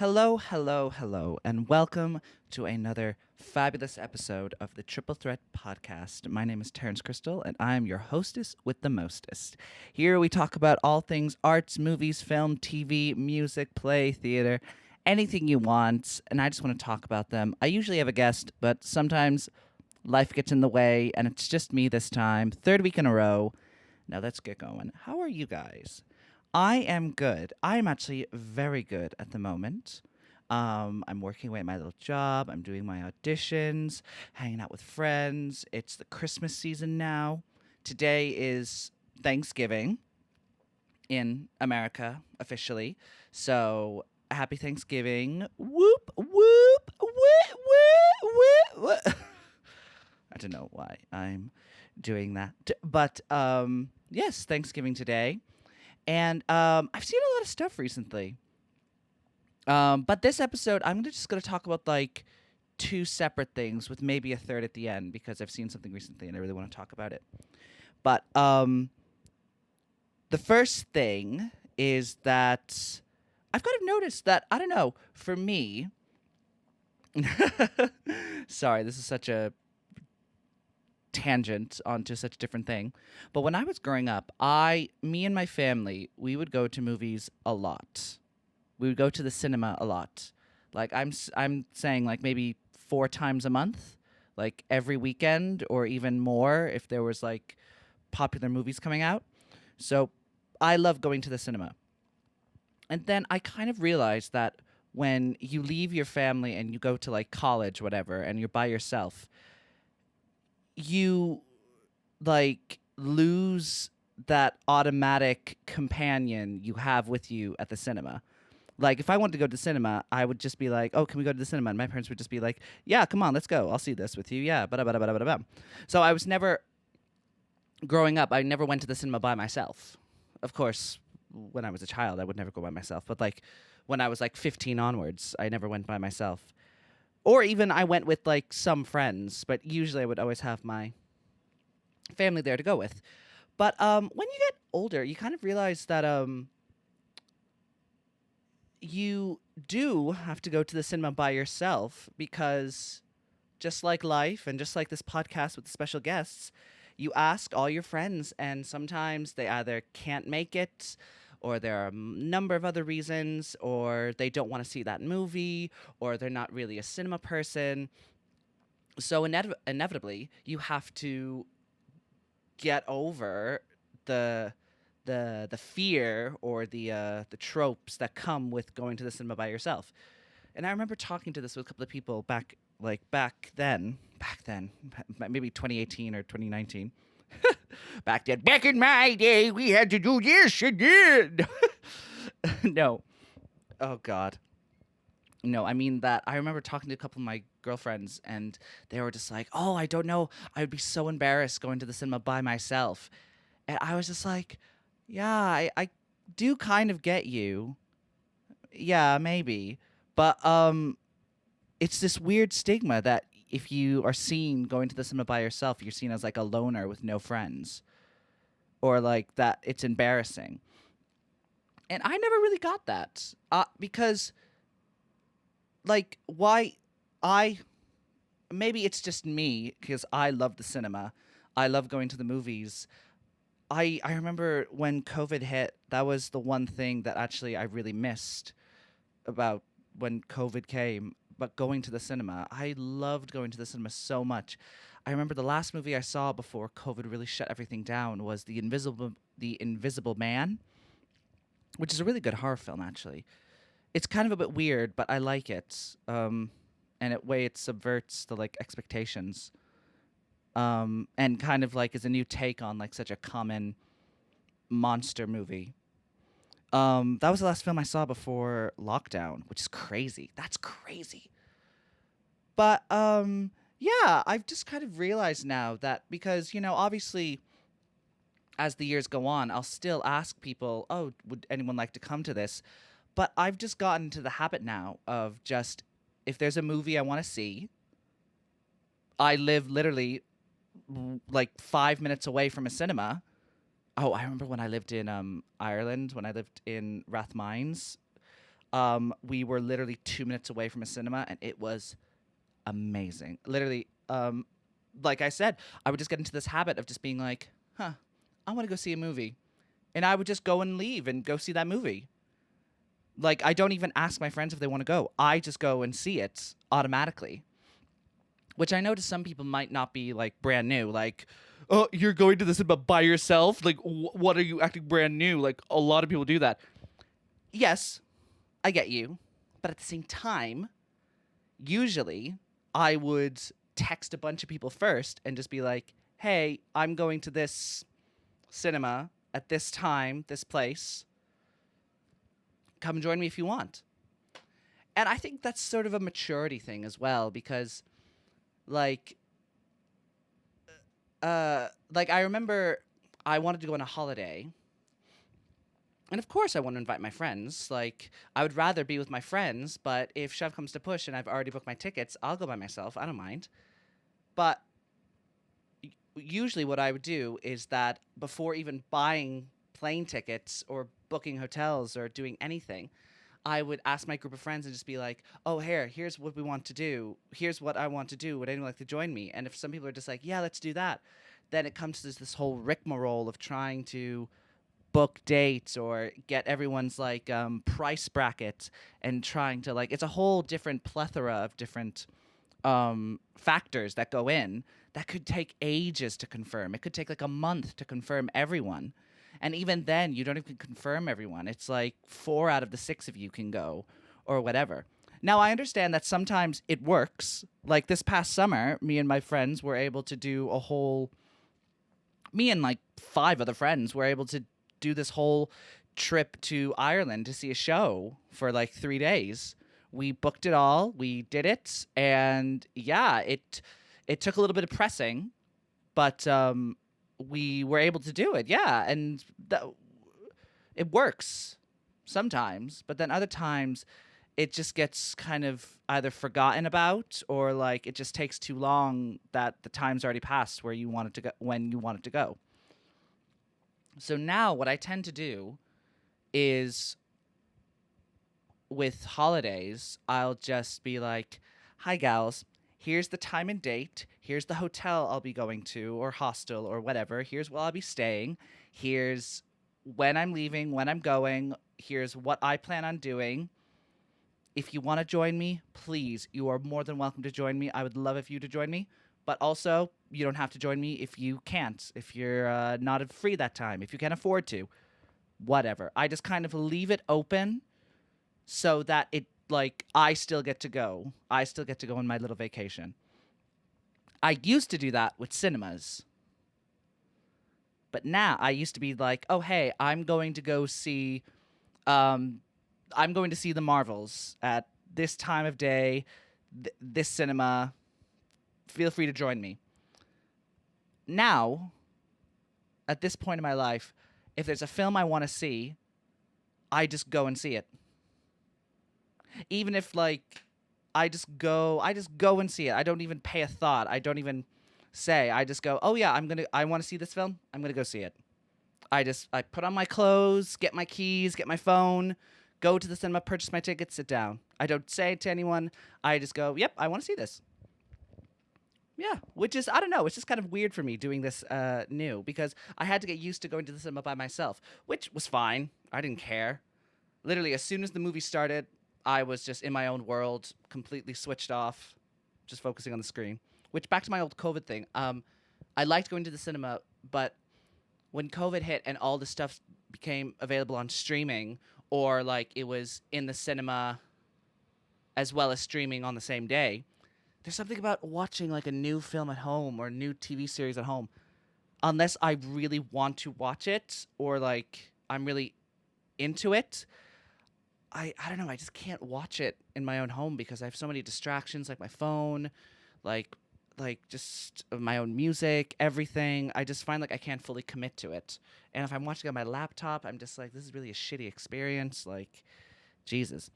Hello, hello, hello, and welcome to another fabulous episode of the Triple Threat Podcast. My name is Terence Crystal, and I am your hostess with the mostest. Here we talk about all things arts, movies, film, TV, music, play, theater, anything you want, and I just want to talk about them. I usually have a guest, but sometimes life gets in the way, and it's just me this time. Third week in a row. Now let's get going. How are you guys? I am good. I am actually very good at the moment. I'm working away at my little job. I'm doing my auditions, hanging out with friends. It's the Christmas season now. Today is Thanksgiving in America officially. So happy Thanksgiving. Whoop, whoop, whoop, whoop, whoop. I don't know why I'm doing that. But yes, Thanksgiving today. And I've seen a lot of stuff recently. But this episode, just going to talk about like two separate things with maybe a third at the end because I've seen something recently and I really want to talk about it. But the first thing is that I've kind of noticed that, I don't know, for me, sorry, this is such a tangent onto such a different thing. But when I was growing up, me and my family, we would go to movies a lot. We would go to the cinema a lot. Like I'm saying like maybe 4 times a month, like every weekend or even more if there was like popular movies coming out. So I love going to the cinema. And then I kind of realized that when you leave your family and you go to like college, whatever, and you're by yourself, you like lose that automatic companion you have with you at the cinema. Like if I wanted to go to the cinema, I would just be like, "Oh, can we go to the cinema?" And my parents would just be like, "Yeah, come on, let's go. I'll see this with you." Yeah, bada bada bada bada bada. So I was never growing up. I never went to the cinema by myself. Of course, when I was a child, I would never go by myself. But like when I was like 15 onwards, I never went by myself. Or even I went with like some friends, but usually I would always have my family there to go with. But when you get older, you kind of realize that you do have to go to the cinema by yourself because just like life and just like this podcast with the special guests, you ask all your friends, and sometimes they either can't make it, or there are a number of other reasons, or they don't want to see that movie, or they're not really a cinema person. So inevitably, you have to get over the the fear or the tropes that come with going to the cinema by yourself. And I remember talking to this with a couple of people back then, maybe 2018 or 2019. Back in my day, we had to do this again. No, oh God, no. I mean that. I remember talking to a couple of my girlfriends, and they were just like, "Oh, I don't know. I would be so embarrassed going to the cinema by myself." And I was just like, "Yeah, I do kind of get you. Yeah, maybe, but it's this weird stigma that if you are seen going to the cinema by yourself, you're seen as like a loner with no friends, or like that it's embarrassing." And I never really got that because, like, why I maybe it's just me because I love the cinema. I love going to the movies. I remember when COVID hit, that was the one thing that actually I really missed about when COVID came, but going to the cinema. I loved going to the cinema so much. I remember the last movie I saw before COVID really shut everything down was The Invisible Man, which is a really good horror film actually. It's kind of a bit weird, but I like it. And it subverts the like expectations. And kind of like is a new take on like such a common monster movie. That was the last film I saw before lockdown, which is crazy. That's crazy. But yeah, I've just kind of realized now that because obviously as the years go on, I'll still ask people, "Oh, would anyone like to come to this?" But I've just gotten to the habit now of just if there's a movie I want to see, I live literally like 5 minutes away from a cinema. Oh, I remember when I lived in Ireland, when I lived in Rathmines. We were literally 2 minutes away from a cinema, and it was amazing. Literally, like I said, I would just get into this habit of just being like, huh, I want to go see a movie. And I would just go and leave and go see that movie. Like, I don't even ask my friends if they want to go. I just go and see it automatically. Which I know to some people might not be like brand new. Like, oh, you're going to the cinema by yourself? Like, what are you acting brand new? Like, a lot of people do that. Yes, I get you. But at the same time, usually I would text a bunch of people first and just be like, hey, I'm going to this cinema at this time, this place. Come join me if you want. And I think that's sort of a maturity thing as well, because like I remember I wanted to go on a holiday. And of course I want to invite my friends. Like, I would rather be with my friends, but if shove comes to push and I've already booked my tickets, I'll go by myself. I don't mind. But usually what I would do is that before even buying plane tickets or booking hotels or doing anything, I would ask my group of friends and just be like, oh, here's what we want to do. Here's what I want to do. Would anyone like to join me? And if some people are just like, yeah, let's do that, then it comes to this whole rigmarole of trying to book dates or get everyone's like price bracket and trying to like, it's a whole different plethora of different factors that go in that could take ages to confirm. It could take like a month to confirm everyone. And even then, you don't even confirm everyone. It's like 4 out of the 6 of you can go or whatever. Now, I understand that sometimes it works. Like this past summer, me and my friends were able to do a whole... Me and like 5 other friends were able to do this whole trip to Ireland to see a show for like 3 days. We booked it all. We did it. And yeah, it took a little bit of pressing, but... we were able to do it, yeah, and it works sometimes, but then other times it just gets kind of either forgotten about or like it just takes too long that the time's already passed where you wanted to go when you wanted to go. So now what I tend to do is with holidays, I'll just be like, hi gals, here's the time and date. Here's the hotel I'll be going to or hostel or whatever. Here's where I'll be staying. Here's when I'm leaving, when I'm going. Here's what I plan on doing. If you want to join me, please, you are more than welcome to join me. I would love if you to join me. But also, you don't have to join me if you can't, if you're not free that time, if you can't afford to. Whatever. I just kind of leave it open so that it like, I still get to go. I still get to go on my little vacation. I used to do that with cinemas. But now I used to be like, oh, hey, I'm going to go see... I'm going to see the Marvels at this time of day, this cinema. Feel free to join me. Now, at this point in my life, if there's a film I want to see, I just go and see it. Even if like I just go and see it. I don't even pay a thought. I don't even say. I just go, "Oh yeah, I want to see this film. I'm going to go see it." I put on my clothes, get my keys, get my phone, go to the cinema, purchase my ticket, sit down. I don't say it to anyone. I just go, "Yep, I want to see this." Yeah, which is, I don't know, it's just kind of weird for me doing this new because I had to get used to going to the cinema by myself, which was fine. I didn't care. Literally, as soon as the movie started, I was just in my own world, completely switched off, just focusing on the screen. Which, back to my old COVID thing, I liked going to the cinema, but when COVID hit and all this stuff became available on streaming, or like it was in the cinema as well as streaming on the same day, there's something about watching like a new film at home or a new TV series at home, unless I really want to watch it or like I'm really into it. I don't know, I just can't watch it in my own home because I have so many distractions, like my phone, like just my own music, everything. I just find like I can't fully commit to it. And if I'm watching on my laptop, I'm just like, this is really a shitty experience, like, Jesus.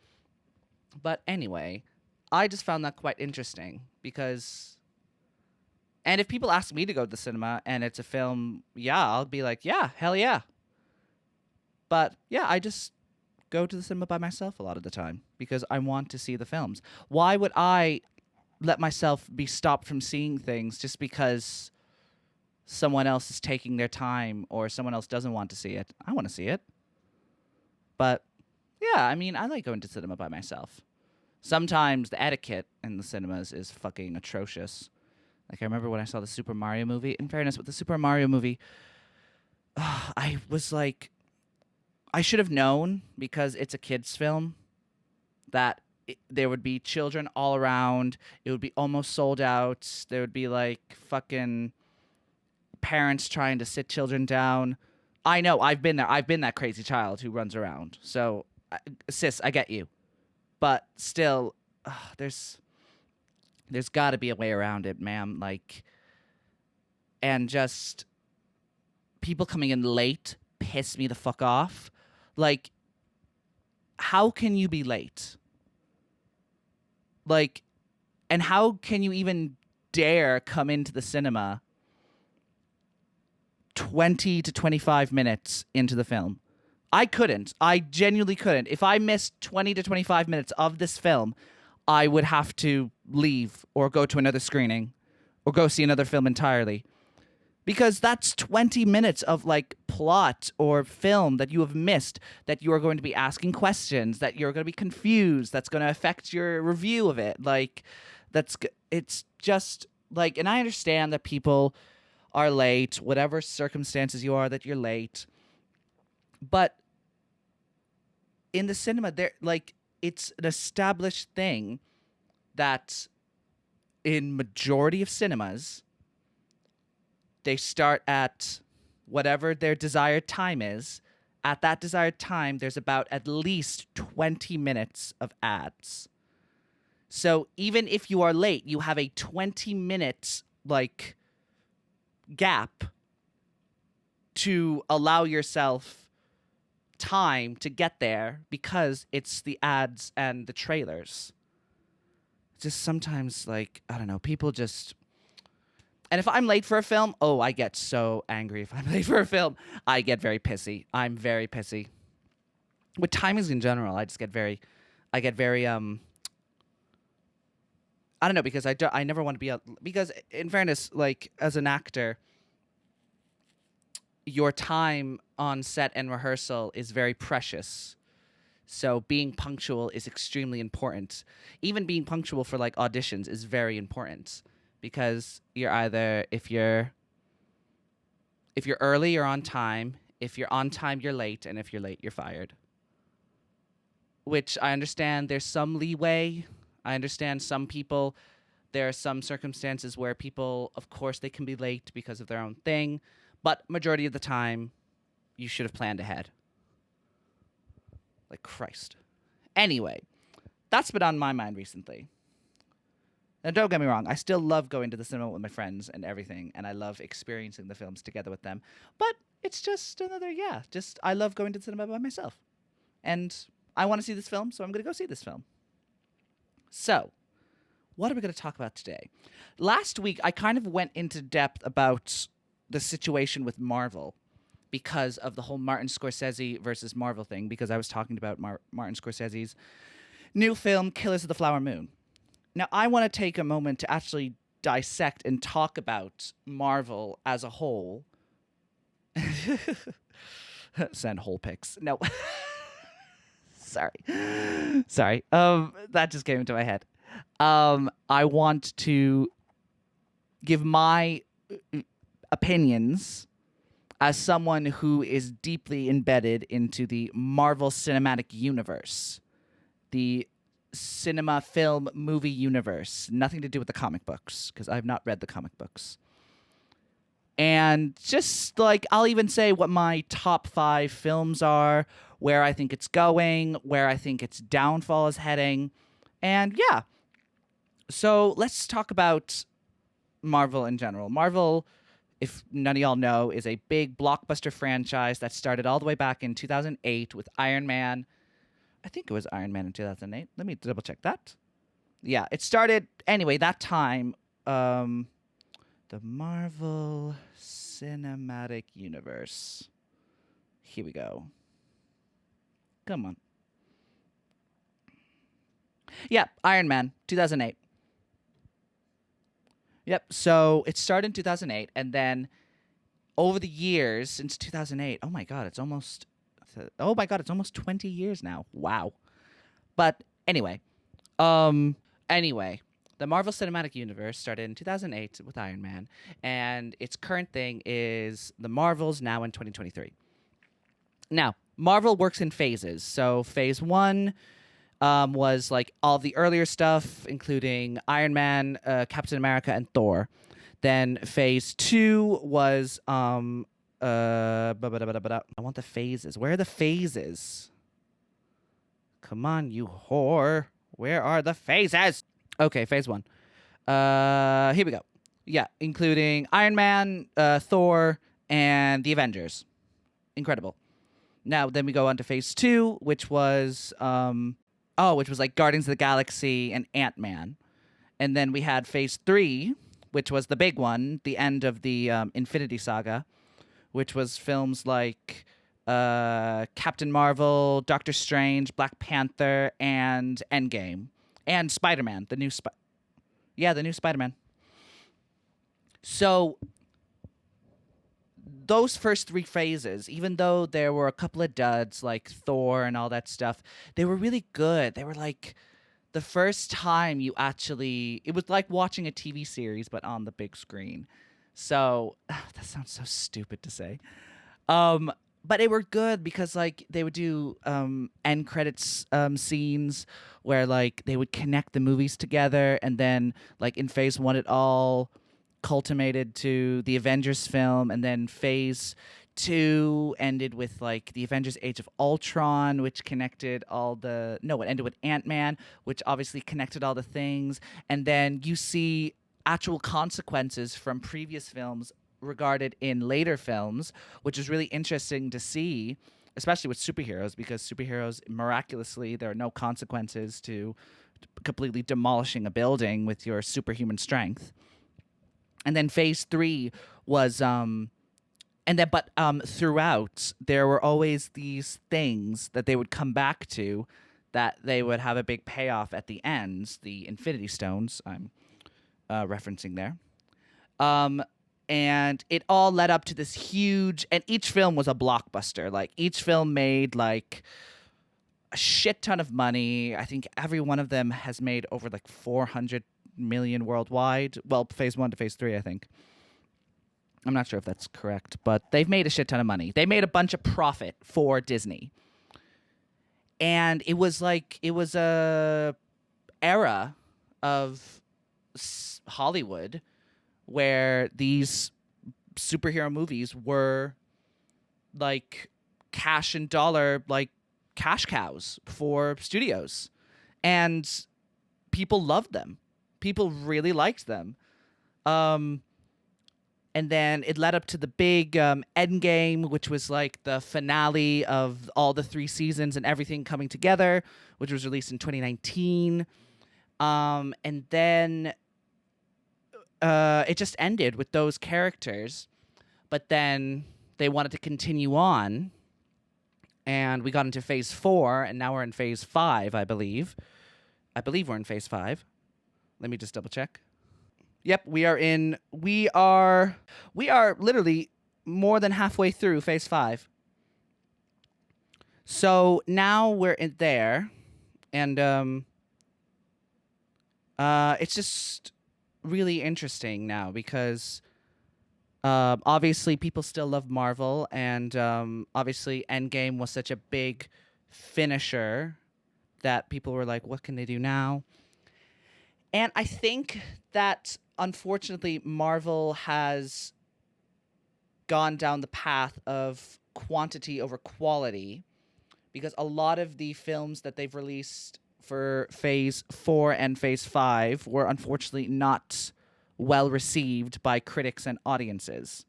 But anyway, I just found that quite interesting because... And if people ask me to go to the cinema and it's a film, yeah, I'll be like, yeah, hell yeah. But yeah, I just go to the cinema by myself a lot of the time because I want to see the films. Why would I let myself be stopped from seeing things just because someone else is taking their time or someone else doesn't want to see it? I want to see it. But yeah, I mean, I like going to cinema by myself. Sometimes the etiquette in the cinemas is fucking atrocious. Like, I remember when I saw the Super Mario movie. In fairness, with the Super Mario movie, I was like, I should have known because it's a kid's film that there would be children all around. It would be almost sold out. There would be like fucking parents trying to sit children down. I know, I've been there. I've been that crazy child who runs around. So, sis, I get you. But still, there's got to be a way around it, ma'am. Like, and just people coming in late piss me the fuck off. Like, how can you be late? Like, and how can you even dare come into the cinema 20 to 25 minutes into the film? I couldn't. I genuinely couldn't. If I missed 20 to 25 minutes of this film, I would have to leave or go to another screening or go see another film entirely. Because that's 20 minutes of like plot or film that you have missed, that you are going to be asking questions, that you're going to be confused, that's going to affect your review of it. Like, it's just like, and I understand that people are late, whatever circumstances you are that you're late. But in the cinema, it's an established thing that in majority of cinemas, they start at whatever their desired time is. At that desired time, there's about at least 20 minutes of ads. So even if you are late, you have a 20 minutes like gap to allow yourself time to get there because it's the ads and the trailers. Just sometimes, like, I don't know, people just... And if I'm late for a film, I get so angry. If I'm late for a film, I get very pissy. I'm very pissy. With timings in general, I get very, I don't know, because I never want to be, because in fairness, like, as an actor, your time on set and rehearsal is very precious. So being punctual is extremely important. Even being punctual for like auditions is very important. Because you're either, if you're early, you're on time. If you're on time, you're late. And if you're late, you're fired. Which I understand there's some leeway. I understand some people, there are some circumstances where people, of course, they can be late because of their own thing. But majority of the time, you should have planned ahead. Like Christ. Anyway, that's been on my mind recently. Now, don't get me wrong. I still love going to the cinema with my friends and everything, and I love experiencing the films together with them. But it's just another, I love going to the cinema by myself. And I want to see this film, so I'm going to go see this film. So, what are we going to talk about today? Last week, I kind of went into depth about the situation with Marvel because of the whole Martin Scorsese versus Marvel thing, because I was talking about Martin Scorsese's new film, Killers of the Flower Moon. Now, I want to take a moment to actually dissect and talk about Marvel as a whole. Send whole pics. No. Sorry. That just came into my head. I want to give my opinions as someone who is deeply embedded into the Marvel Cinematic Universe. The cinema, film, movie universe. Nothing to do with the comic books, because I've not read the comic books. And just, like, I'll even say what my top 5 films are, where I think it's going, where I think its downfall is heading. And, yeah. So, let's talk about Marvel in general. Marvel, if none of y'all know, is a big blockbuster franchise that started all the way back in 2008 with Iron Man. I think it was Iron Man in 2008. Let me double check that. Yeah, it started, anyway, that time, the Marvel Cinematic Universe. Here we go. Come on. Yeah, Iron Man, 2008. Yep. So it started in 2008, and then over the years since 2008, oh my god, it's almost 20 years now. Wow. But um, anyway, the Marvel Cinematic Universe started in 2008 with Iron Man, and its current thing is the Marvels now in 2023. Now, Marvel works in phases. So phase one was like all the earlier stuff, including Iron Man, Captain America, and Thor. Then phase two was I want the phases. Where are the phases? Come on, you whore. Where are the phases? Okay, phase one. Here we go. Yeah, including Iron Man, Thor, and the Avengers. Incredible. Now then we go on to phase two, which was like Guardians of the Galaxy and Ant-Man. And then we had phase three, which was the big one, the end of the Infinity Saga, which was films like Captain Marvel, Doctor Strange, Black Panther, and Endgame, and Spider-Man, the new Spider-Man. So those first three phases, even though there were a couple of duds like Thor and all that stuff, they were really good. They were like the first time it was like watching a TV series but on the big screen. So that sounds so stupid to say. But they were good because like they would do end credits scenes where like they would connect the movies together, and then like in phase one it all culminated to the Avengers film, and then phase two ended with like the Avengers Age of Ultron, which connected it ended with Ant-Man, which obviously connected all the things, and then you see actual consequences from previous films regarded in later films, which is really interesting to see, especially with superheroes, because superheroes, miraculously, there are no consequences to completely demolishing a building with your superhuman strength. And then phase three was throughout there were always these things that they would come back to, that they would have a big payoff at the end, the Infinity Stones I'm referencing there. And it all led up to this huge, and each film was a blockbuster. Like each film made like a shit ton of money. I think every one of them has made over like 400 million worldwide. Well, phase one to phase three, I think. I'm not sure if that's correct, but they've made a shit ton of money. They made a bunch of profit for Disney. And it was a era of Hollywood where these superhero movies were like cash and dollar, like cash cows for studios. And people loved them. People really liked them. And then it led up to the big Endgame, which was like the finale of all the three seasons and everything coming together, which was released in 2019. And then it just ended with those characters. But then they wanted to continue on. And we got into phase four, and now we're in phase five, I believe. I believe we're in phase five. Let me just double check. Yep, we are literally more than halfway through phase five. So now we're in there, and it's just really interesting now because obviously people still love Marvel, and obviously Endgame was such a big finisher that people were like, what can they do now? And I think that, unfortunately, Marvel has gone down the path of quantity over quality, because a lot of the films that they've released for phase four and phase five were unfortunately not well received by critics and audiences.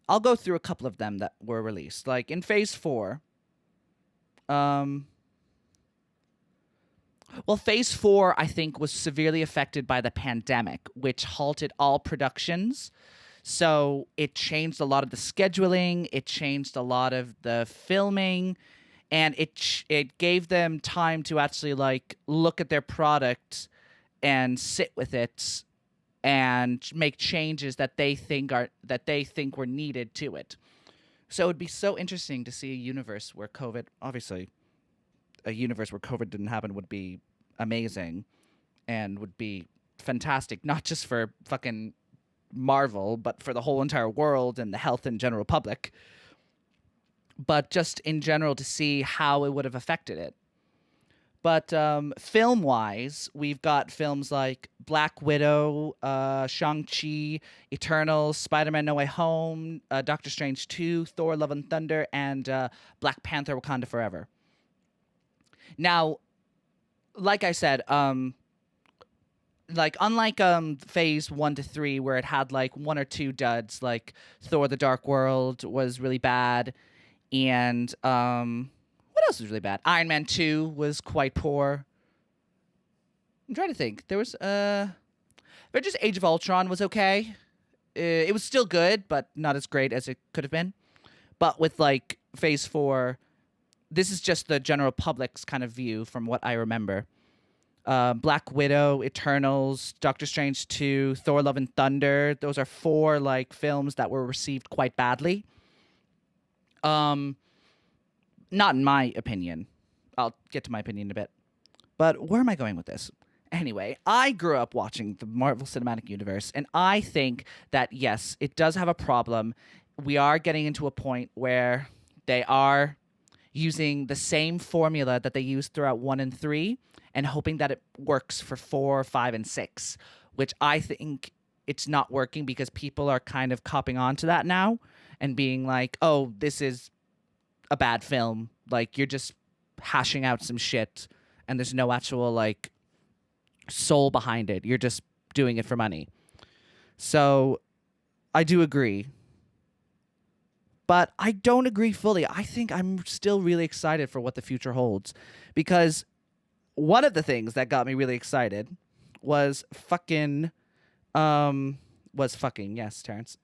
I'll go through a couple of them that were released. Like in phase four, phase four, I think, was severely affected by the pandemic, which halted all productions. So it changed a lot of the scheduling. It changed a lot of the filming. and it gave them time to actually like look at their product and sit with it and make changes that they think were needed to it. So it'd be so interesting to see a universe where COVID, obviously, a universe where COVID didn't happen would be amazing and would be fantastic, not just for fucking Marvel, but for the whole entire world and the health and general public. But just in general to see how it would have affected it. But film-wise, we've got films like Black Widow, Shang-Chi, Eternals, Spider-Man No Way Home, Doctor Strange 2, Thor Love and Thunder, and Black Panther Wakanda Forever. Now, like I said, like unlike phase 1 to 3 where it had like one or two duds, like Thor the Dark World was really bad, and what else was really bad? Iron Man 2 was quite poor. I'm trying to think. There was Avengers Age of Ultron was okay. It was still good, but not as great as it could have been. But with like phase 4, this is just the general public's kind of view from what I remember. Black Widow, Eternals, Doctor Strange 2, Thor Love and Thunder. Those are 4 like films that were received quite badly. Not in my opinion. I'll get to my opinion in a bit. But where am I going with this? Anyway, I grew up watching the Marvel Cinematic Universe, and I think that, yes, it does have a problem. We are getting into a point where they are using the same formula that they used throughout 1 and 3 and hoping that it works for 4, 5, and 6, which I think it's not working because people are kind of copping on to that now and being like, oh, this is a bad film. Like, you're just hashing out some shit and there's no actual, like, soul behind it. You're just doing it for money. So I do agree. But I don't agree fully. I think I'm still really excited for what the future holds. Because one of the things that got me really excited was fucking, yes, Terence,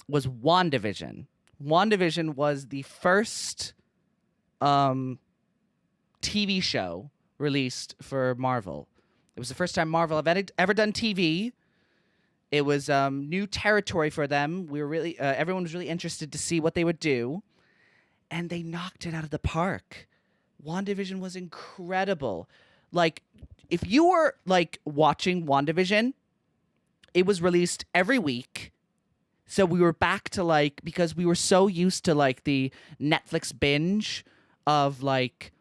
was WandaVision. WandaVision was the first TV show released for Marvel. It was the first time Marvel have ever done TV. It was new territory for them. We were really everyone was really interested to see what they would do, and they knocked it out of the park. WandaVision was incredible. Like, if you were like watching WandaVision, it was released every week. So we were back to like, because we were so used to like the Netflix binge of like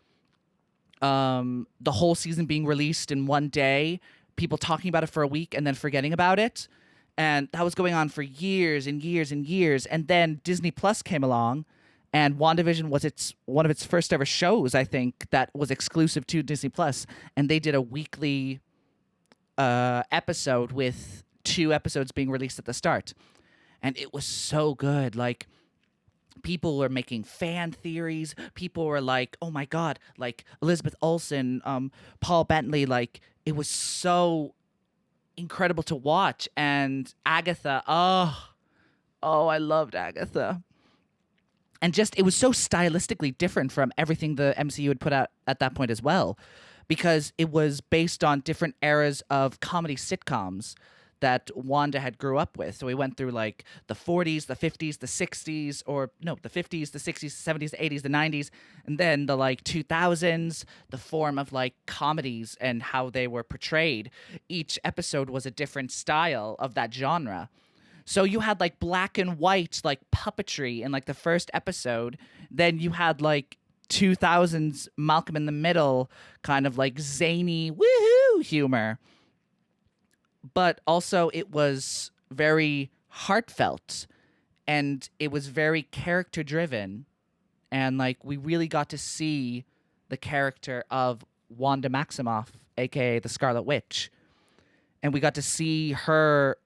the whole season being released in one day, people talking about it for a week and then forgetting about it. And that was going on for years and years and years. And then Disney Plus came along, and WandaVision was one of its first ever shows, I think, that was exclusive to Disney Plus. And they did a weekly episode with 2 episodes being released at the start. And it was so good. Like, people were making fan theories. People were like, oh my God, like Elizabeth Olsen, Paul Bentley, like, it was so incredible to watch. And Agatha, oh, I loved Agatha. And just, it was so stylistically different from everything the MCU had put out at that point as well, because it was based on different eras of comedy sitcoms that Wanda had grew up with. So we went through like the 40s, the 50s, the 60s, or no, the 50s, the 60s, the 70s, the 80s, the 90s, and then the like 2000s, the form of like comedies and how they were portrayed. Each episode was a different style of that genre. So you had like black and white, like puppetry in like the first episode. Then you had like 2000s Malcolm in the Middle, kind of like zany woohoo humor. But also it was very heartfelt, and it was very character driven. And like, we really got to see the character of Wanda Maximoff, aka the Scarlet Witch. And we got to see her,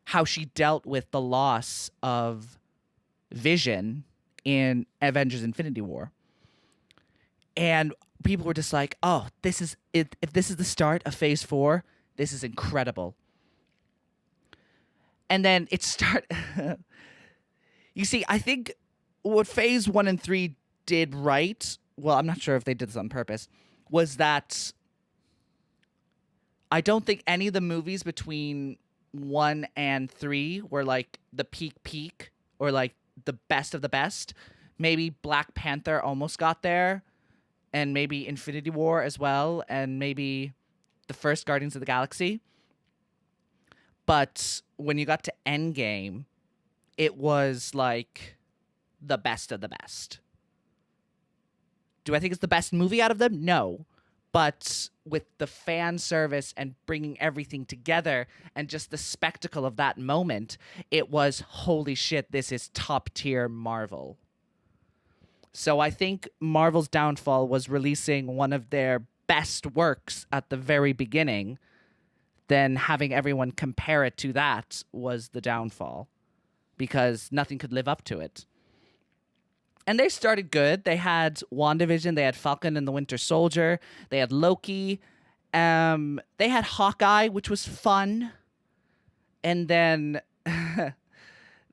how she dealt with the loss of Vision in Avengers Infinity War. And people were just like, oh, this is it. If this is the start of phase 4, this is incredible. And then it you see, I think what phase 1 and 3 did right, well, I'm not sure if they did this on purpose, was that I don't think any of the movies between 1 and 3 were like the peak or like the best of the best. Maybe Black Panther almost got there, and maybe Infinity War as well, and maybe the first Guardians of the Galaxy. But when you got to Endgame, it was like the best of the best. Do I think it's the best movie out of them? No. But with the fan service and bringing everything together and just the spectacle of that moment, it was, holy shit, this is top tier Marvel. So I think Marvel's downfall was releasing one of their best works at the very beginning, then having everyone compare it to that was the downfall because nothing could live up to it. And they started good. They had WandaVision, they had Falcon and the Winter Soldier, they had Loki, they had Hawkeye, which was fun, and then then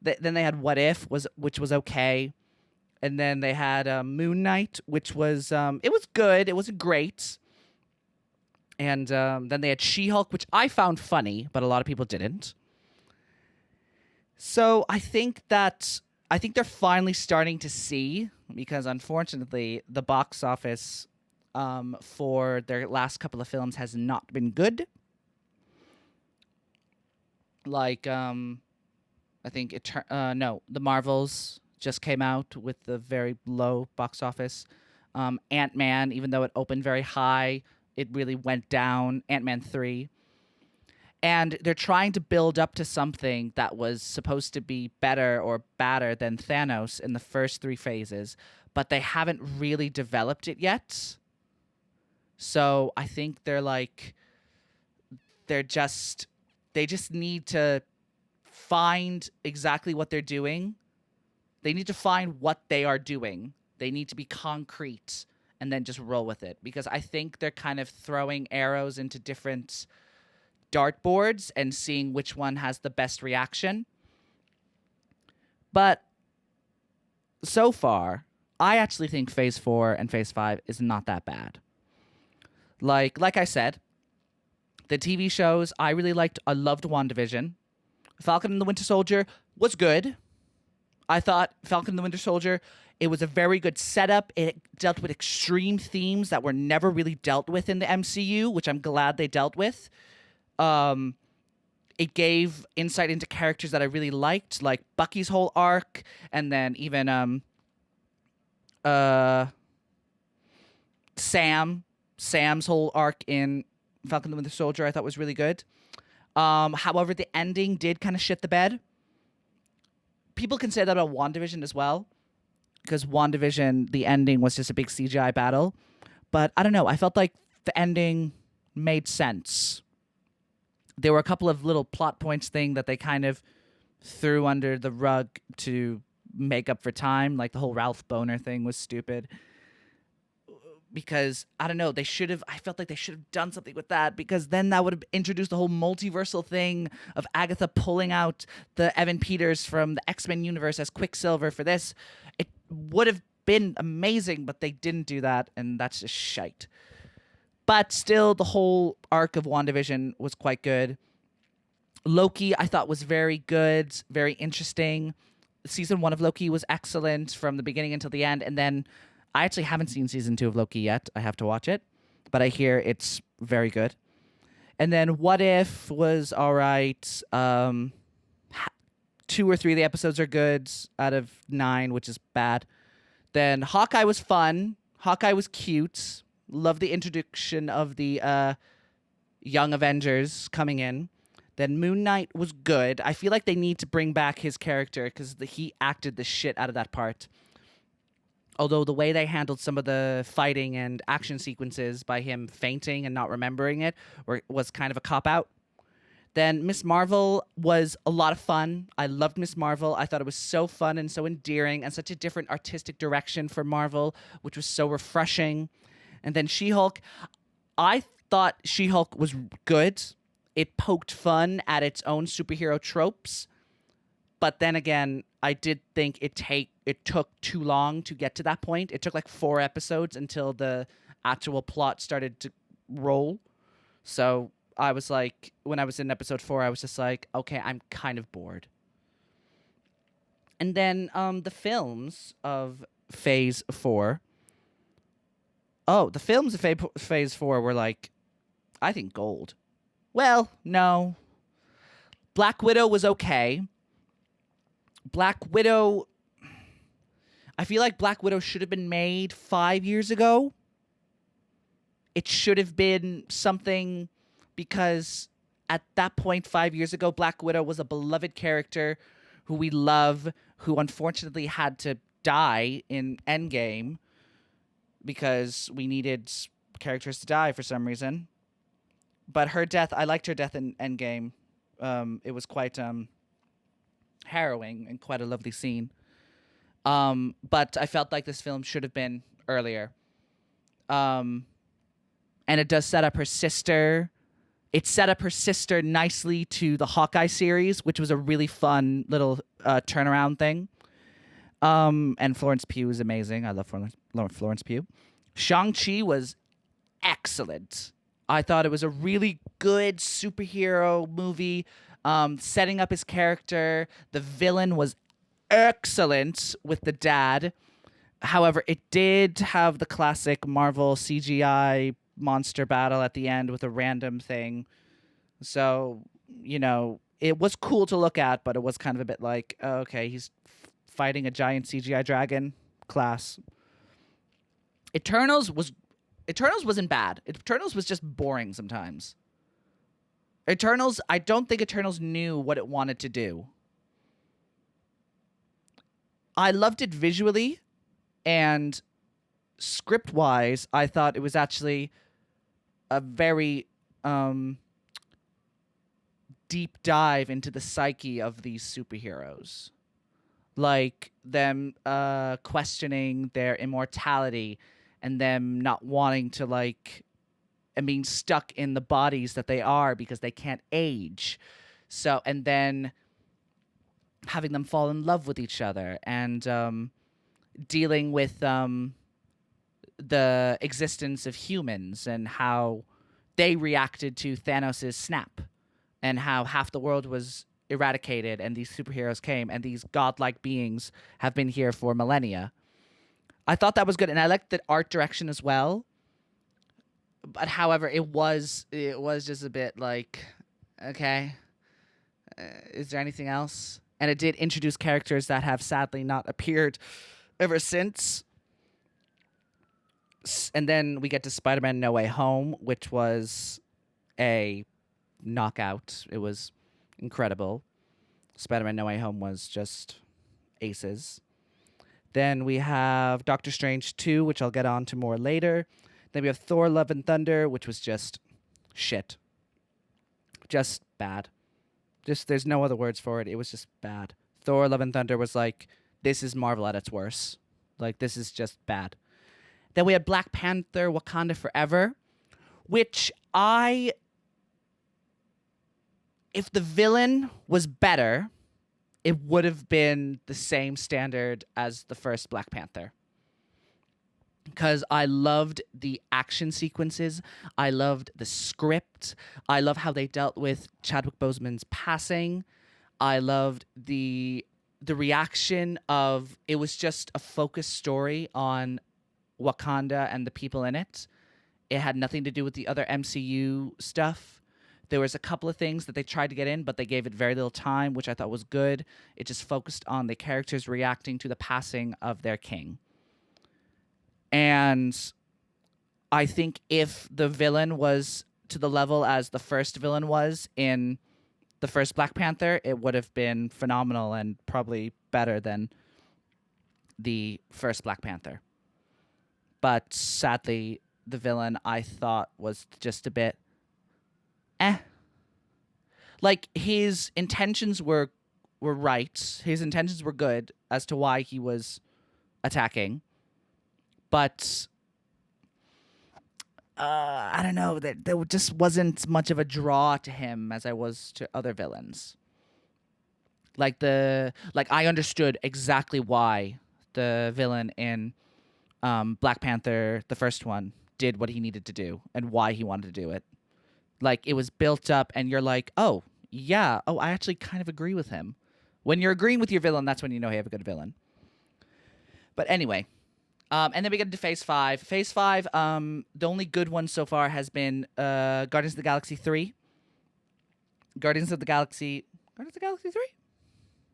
they had What If, which was okay, and then they had Moon Knight, which was it was good, it wasn't great, and then they had She-Hulk, which I found funny, but a lot of people didn't. So I think they're finally starting to see, because unfortunately the box office for their last couple of films has not been good. Like I think the Marvels just came out with a very low box office. Ant-Man, even though it opened very high, it really went down. Ant-Man 3. And they're trying to build up to something that was supposed to be better or badder than Thanos in the first 3 phases, but they haven't really developed it yet. So I think they just need to find exactly what they're doing. They need to find what they are doing. They need to be concrete and then just roll with it, because I think they're kind of throwing arrows into different dartboards and seeing which one has the best reaction. But so far, I actually think Phase 4 and Phase 5 is not that bad. Like I said, the TV shows I really liked. I loved WandaVision. Falcon and the Winter Soldier was good. I thought Falcon and the Winter Soldier, it was a very good setup. It dealt with extreme themes that were never really dealt with in the MCU, which I'm glad they dealt with. It gave insight into characters that I really liked, like Bucky's whole arc, and then even Sam's whole arc in Falcon and the Winter Soldier I thought was really good. However, the ending did kind of shit the bed. People can say that about WandaVision as well, because WandaVision, the ending was just a big CGI battle. But I don't know, I felt like the ending made sense. There were a couple of little plot points thing that they kind of threw under the rug to make up for time. Like the whole Ralph Boner thing was stupid. Because, I don't know, I felt like they should have done something with that, because then that would have introduced the whole multiversal thing of Agatha pulling out the Evan Peters from the X-Men universe as Quicksilver for this. It would have been amazing, but they didn't do that, and that's just shite. But still, the whole arc of WandaVision was quite good. Loki, I thought, was very good, very interesting. Season 1 of Loki was excellent from the beginning until the end. And then I actually haven't seen Season 2 of Loki yet. I have to watch it. But I hear it's very good. And then What If was all right. 2 or 3 of the episodes are good out of 9, which is bad. Then Hawkeye was fun. Hawkeye was cute. Love the introduction of the young Avengers coming in. Then Moon Knight was good. I feel like they need to bring back his character because he acted the shit out of that part. Although the way they handled some of the fighting and action sequences by him fainting and not remembering it was kind of a cop-out. Then Miss Marvel was a lot of fun. I loved Miss Marvel. I thought it was so fun and so endearing and such a different artistic direction for Marvel, which was so refreshing. And then She-Hulk, I thought She-Hulk was good. It poked fun at its own superhero tropes. But then again, I did think it took too long to get to that point. It took like 4 episodes until the actual plot started to roll. So I was like, when I was in episode 4, I was just like, okay, I'm kind of bored. And then the films of Phase 4. Oh, the films of Phase 4 were like, I think gold. Well, no. Black Widow was okay. Black Widow. I feel like Black Widow should have been made 5 years ago. It should have been something because at that point, 5 years ago, Black Widow was a beloved character who we love, who unfortunately had to die in Endgame because we needed characters to die for some reason. But her death, I liked her death in Endgame. It was quite harrowing and quite a lovely scene. But I felt like this film should have been earlier. And it does set up her sister. It set up her sister nicely to the Hawkeye series, which was a really fun little turnaround thing. And Florence Pugh is amazing. I love Florence Pugh. Shang-Chi was excellent. I thought it was a really good superhero movie, setting up his character. The villain was excellent with the dad. However, it did have the classic Marvel CGI monster battle at the end with a random thing. So, it was cool to look at, but it was kind of a bit like, oh, okay, he's fighting a giant CGI dragon. Class. Eternals wasn't bad. Eternals was just boring sometimes. I don't think Eternals knew what it wanted to do. I loved it visually, and script-wise, I thought it was actually a very deep dive into the psyche of these superheroes. Like them questioning their immortality and them not wanting to and being stuck in the bodies that they are because they can't age. So, and then having them fall in love with each other and dealing with the existence of humans and how they reacted to Thanos' snap and how half the world was eradicated and these superheroes came and these godlike beings have been here for millennia. I thought that was good, and I liked the art direction as well. But however, it was just a bit like, okay, is there anything else? And it did introduce characters that have sadly not appeared ever since. And then we get to Spider-Man No Way Home, which was a knockout. It was incredible. Spider-Man No Way Home was just aces. Then we have Doctor Strange 2, which I'll get on to more later. Then we have Thor Love and Thunder, which was just shit. Just bad. There's no other words for it. It was just bad. Thor Love and Thunder was like, this is Marvel at its worst. Like, this is just bad. Then we had Black Panther Wakanda Forever, which if the villain was better, it would have been the same standard as the first Black Panther. Because I loved the action sequences. I loved the script. I love how they dealt with Chadwick Boseman's passing. I loved the reaction of, it was just a focused story on Wakanda and the people in it. It had nothing to do with the other MCU stuff. There was a couple of things that they tried to get in, but they gave it very little time, which I thought was good. It just focused on the characters reacting to the passing of their king. And I think if the villain was to the level as the first villain was in the first Black Panther, it would have been phenomenal and probably better than the first Black Panther. But sadly, the villain I thought was just a bit like, his intentions were right. His intentions were good as to why he was attacking. But I don't know, there just wasn't much of a draw to him as I was to other villains. Like I understood exactly why the villain in Black Panther, the first one, did what he needed to do and why he wanted to do it. Like it was built up, and you're like, oh yeah, oh I actually kind of agree with him. When you're agreeing with your villain, that's when you know you have a good villain. But anyway, and then we get into Phase 5. Phase 5, the only good one so far has been Guardians of the Galaxy 3. Guardians of the Galaxy 3?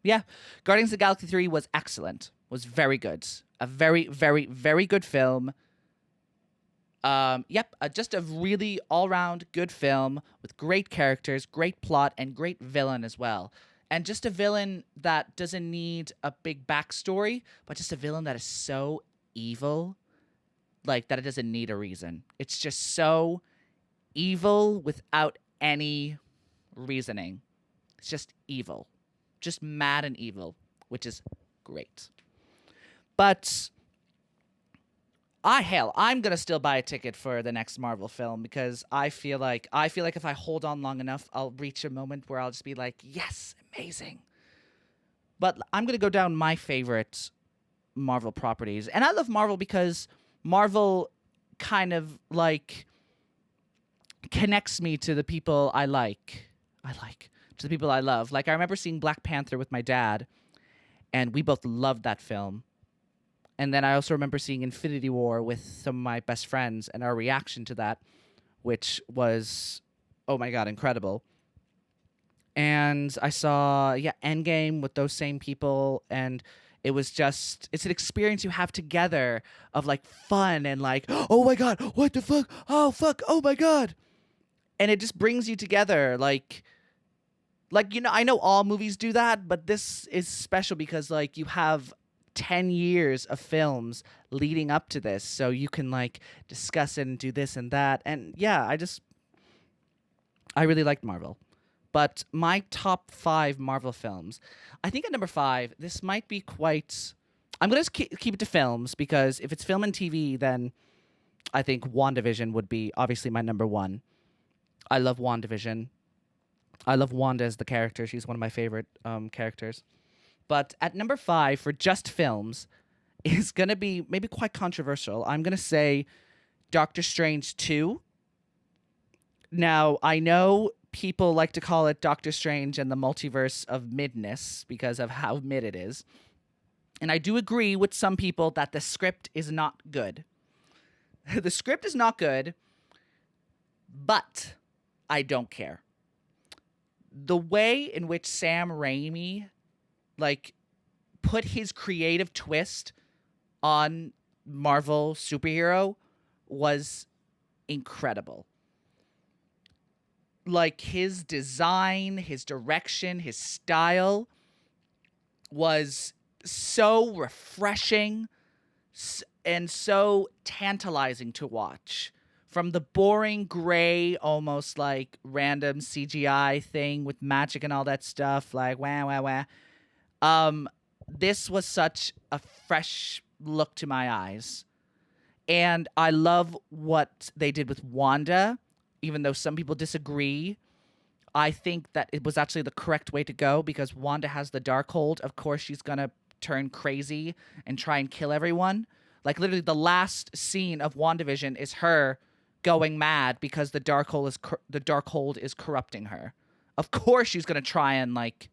Yeah. Guardians of the Galaxy 3 was excellent. Was very good. A very, very, very good film. Just a really all-round good film with great characters, great plot, and great villain as well. And just a villain that doesn't need a big backstory, but just a villain that is so evil, like that it doesn't need a reason. It's just so evil without any reasoning. It's just evil. Just mad and evil, which is great. But I'm gonna still buy a ticket for the next Marvel film because I feel like if I hold on long enough, I'll reach a moment where I'll just be like, yes, amazing. But I'm gonna go down my favorite Marvel properties, and I love Marvel because Marvel kind of like connects me to the people I like. To the people I love. Like I remember seeing Black Panther with my dad, and we both loved that film. And then I also remember seeing Infinity War with some of my best friends and our reaction to that, which was, oh my God, incredible. And I saw, Endgame with those same people. And it's an experience you have together of like fun and like, oh my God, what the fuck? Oh, fuck. Oh my God. And it just brings you together. Like, I know all movies do that, but this is special because like you have 10 years of films leading up to this, so you can like discuss it and do this and that. And yeah, I really liked Marvel. But my top 5 Marvel films, I think at number 5, this might be quite, I'm going to keep it to films because if it's film and TV, then I think WandaVision would be obviously my number 1. I love WandaVision. I love Wanda as the character. She's one of my favorite characters. But at number 5 for just films is going to be maybe quite controversial. I'm going to say Doctor Strange 2. Now, I know people like to call it Doctor Strange and the Multiverse of Midness because of how mid it is. And I do agree with some people that the script is not good. The script is not good, but I don't care. The way in which Sam Raimi like put his creative twist on Marvel superhero was incredible. Like his design, his direction, his style was so refreshing and so tantalizing to watch. From the boring gray, almost like random CGI thing with magic and all that stuff, like wah wah wah. This was such a fresh look to my eyes. And I love what they did with Wanda, even though some people disagree. I think that it was actually the correct way to go because Wanda has the Darkhold. Of course, she's going to turn crazy and try and kill everyone. Like literally the last scene of WandaVision is her going mad because the Darkhold is corrupting her. Of course she's going to try and like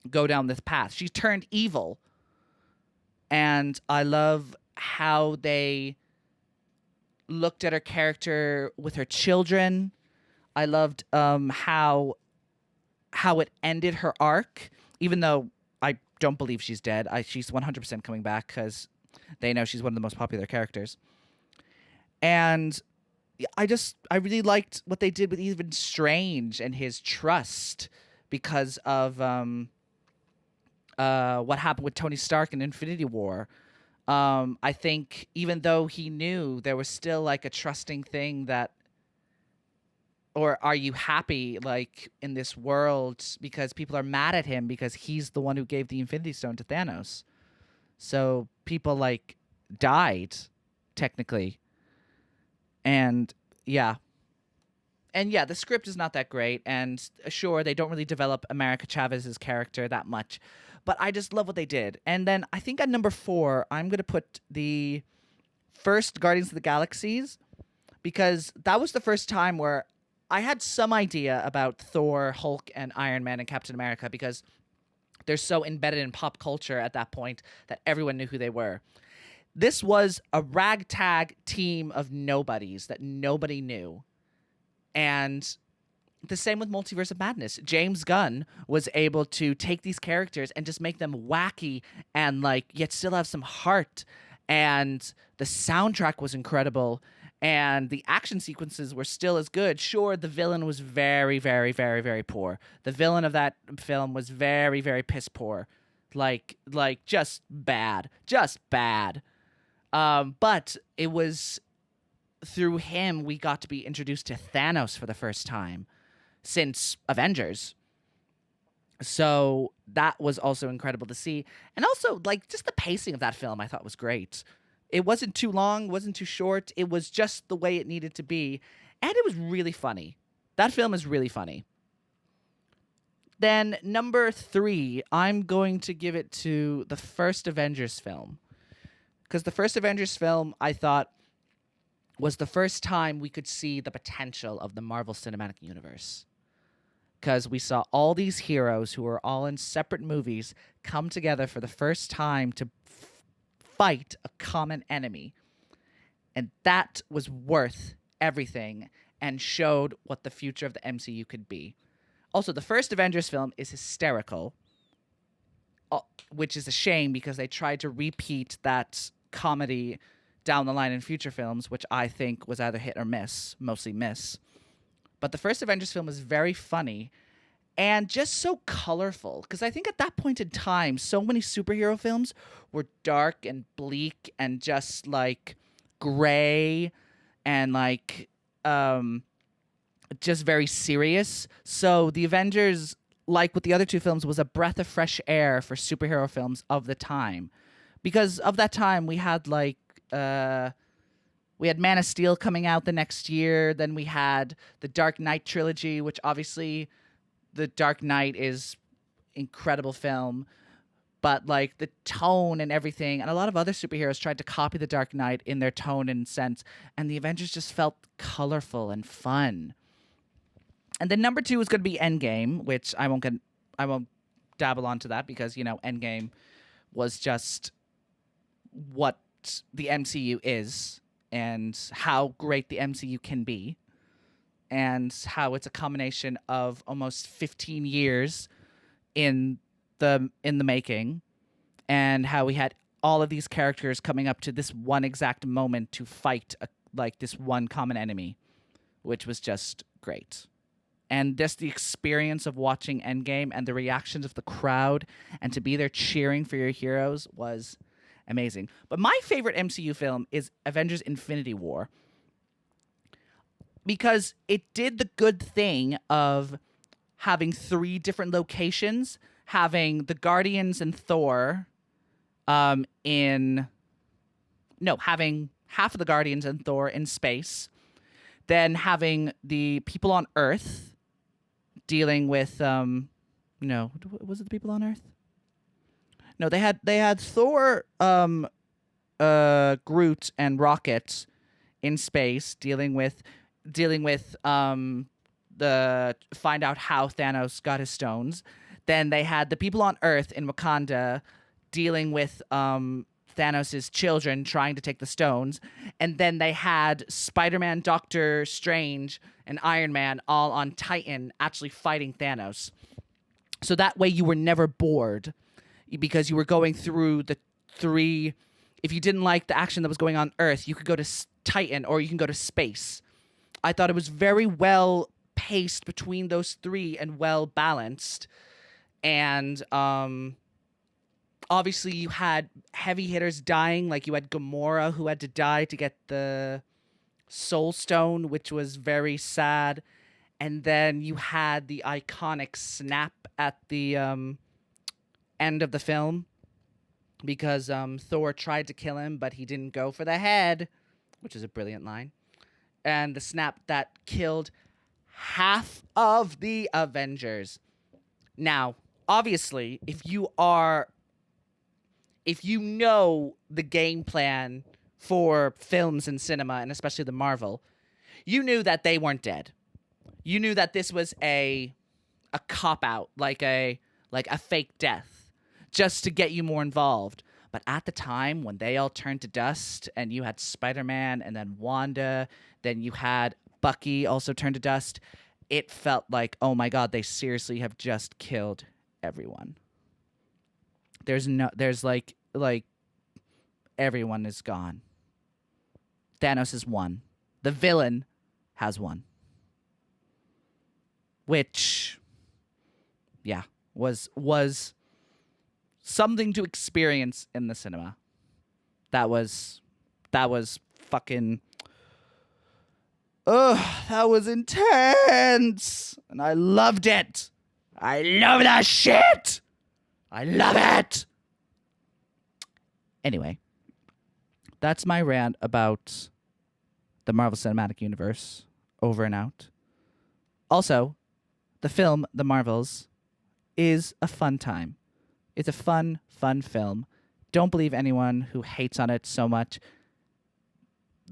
go down this path. She's turned evil. And I love how they looked at her character with her children. I loved how it ended her arc, even though I don't believe she's dead. She's 100% coming back because they know she's one of the most popular characters. And I really liked what they did with even Strange and his trust because of what happened with Tony Stark in Infinity War. I think even though he knew, there was still like a trusting thing that, or are you happy like in this world because people are mad at him because he's the one who gave the Infinity Stone to Thanos. So people like died technically. And yeah, And yeah, the script is not that great, and sure, they don't really develop America Chavez's character that much, but I just love what they did. And then I think at number 4, I'm gonna put the first Guardians of the Galaxies, because that was the first time where I had some idea about Thor, Hulk, and Iron Man and Captain America, because they're so embedded in pop culture at that point that everyone knew who they were. This was a ragtag team of nobodies that nobody knew. And the same with Multiverse of Madness. James Gunn was able to take these characters and just make them wacky and like yet still have some heart. And the soundtrack was incredible. And the action sequences were still as good. Sure, the villain was very, very, very, very poor. The villain of that film was very, very piss poor. Like just bad. Just bad. But it was through him we got to be introduced to Thanos for the first time since Avengers. So that was also incredible to see. And also, like, just the pacing of that film I thought was great. It wasn't too long, wasn't too short. It was just the way it needed to be. And it was really funny. That film is really funny. Then number 3, I'm going to give it to the first Avengers film. Because the first Avengers film, I thought, was the first time we could see the potential of the Marvel Cinematic Universe. Because we saw all these heroes who were all in separate movies come together for the first time to fight a common enemy. And that was worth everything and showed what the future of the MCU could be. Also, the first Avengers film is hysterical, which is a shame because they tried to repeat that comedy down the line in future films, which I think was either hit or miss, mostly miss. But the first Avengers film was very funny and just so colorful, because I think at that point in time, so many superhero films were dark and bleak and just like gray and like just very serious. So the Avengers, like with the other two films, was a breath of fresh air for superhero films of the time. Because of that time, we had like we had Man of Steel coming out the next year. Then we had the Dark Knight trilogy, which obviously the Dark Knight is incredible film, but like the tone and everything, and a lot of other superheroes tried to copy the Dark Knight in their tone and sense, and the Avengers just felt colorful and fun. And then number 2 is going to be Endgame, which I won't dabble onto that because, you know, Endgame was just what the MCU is and how great the MCU can be and how it's a combination of almost 15 years in the making, and how we had all of these characters coming up to this one exact moment to fight like this one common enemy, which was just great. And just the experience of watching Endgame and the reactions of the crowd and to be there cheering for your heroes was amazing. But my favorite MCU film is Avengers Infinity War, because it did the good thing of having 3 different locations, having the Guardians and Thor having half of the Guardians and Thor in space, then having the people on Earth dealing with no, was it the people on Earth? No, they had Thor, Groot, and Rocket in space dealing with the find out how Thanos got his stones. Then they had the people on Earth in Wakanda dealing with Thanos' children trying to take the stones. And then they had Spider-Man, Doctor Strange, and Iron Man all on Titan actually fighting Thanos. So that way you were never bored because you were going through the 3. If you didn't like the action that was going on Earth, you could go to Titan or you can go to space. I thought it was very well paced between those 3 and well balanced. And obviously you had heavy hitters dying, like you had Gamora who had to die to get the Soul Stone, which was very sad. And then you had the iconic snap at the end of the film because Thor tried to kill him, but he didn't go for the head, which is a brilliant line. And the snap that killed half of the Avengers. Now, obviously, if you know the game plan for films and cinema, and especially the Marvel, you knew that they weren't dead. You knew that this was a cop out, like a fake death, just to get you more involved. But at the time when they all turned to dust, and you had Spider-Man, and then Wanda, then you had Bucky also turned to dust, it felt like, oh my God, they seriously have just killed everyone. There's like everyone is gone. Thanos has won. The villain has won. Which, yeah, was something to experience in the cinema. That was fucking, that was intense. And I loved it. I love that shit. I love it. Anyway, that's my rant about the Marvel Cinematic Universe. Over and out. Also, the film, The Marvels, is a fun time. It's a fun film. Don't believe anyone who hates on it so much.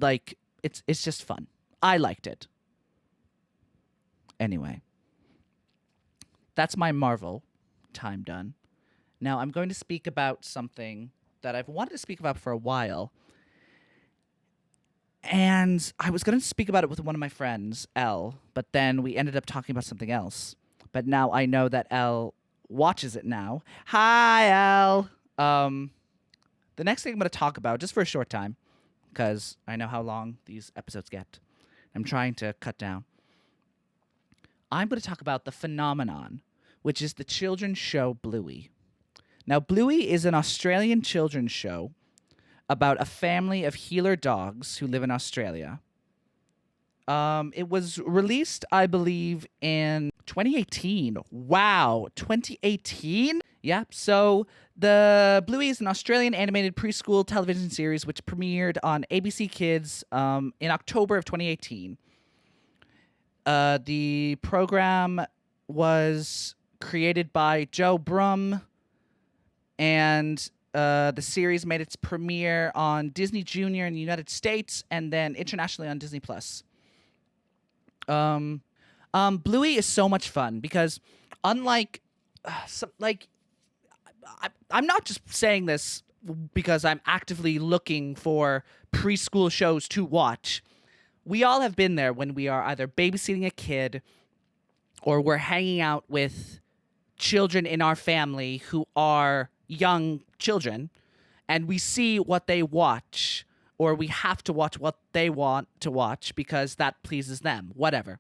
Like, it's just fun. I liked it. Anyway, that's my Marvel time done. Now I'm going to speak about something that I've wanted to speak about for a while. And I was going to speak about it with one of my friends, Elle, but then we ended up talking about something else. But now I know that Elle watches it now. Hi, Elle. The next thing I'm going to talk about, just for a short time, because I know how long these episodes get. I'm trying to cut down. I'm going to talk about the phenomenon, which is the children's show Bluey. Now, Bluey is an Australian children's show about a family of healer dogs who live in Australia. It was released, I believe, in 2018. Wow, 2018? Yeah, so the Bluey is an Australian animated preschool television series which premiered on ABC Kids in October of 2018. The program was created by Joe Brum, and the series made its premiere on Disney Junior in the United States and then internationally on Disney+. Bluey is so much fun because unlike, I'm not just saying this because I'm actively looking for preschool shows to watch. We all have been there when we are either babysitting a kid or we're hanging out with children in our family who are young children, and we see what they watch, or we have to watch what they want to watch because that pleases them, whatever.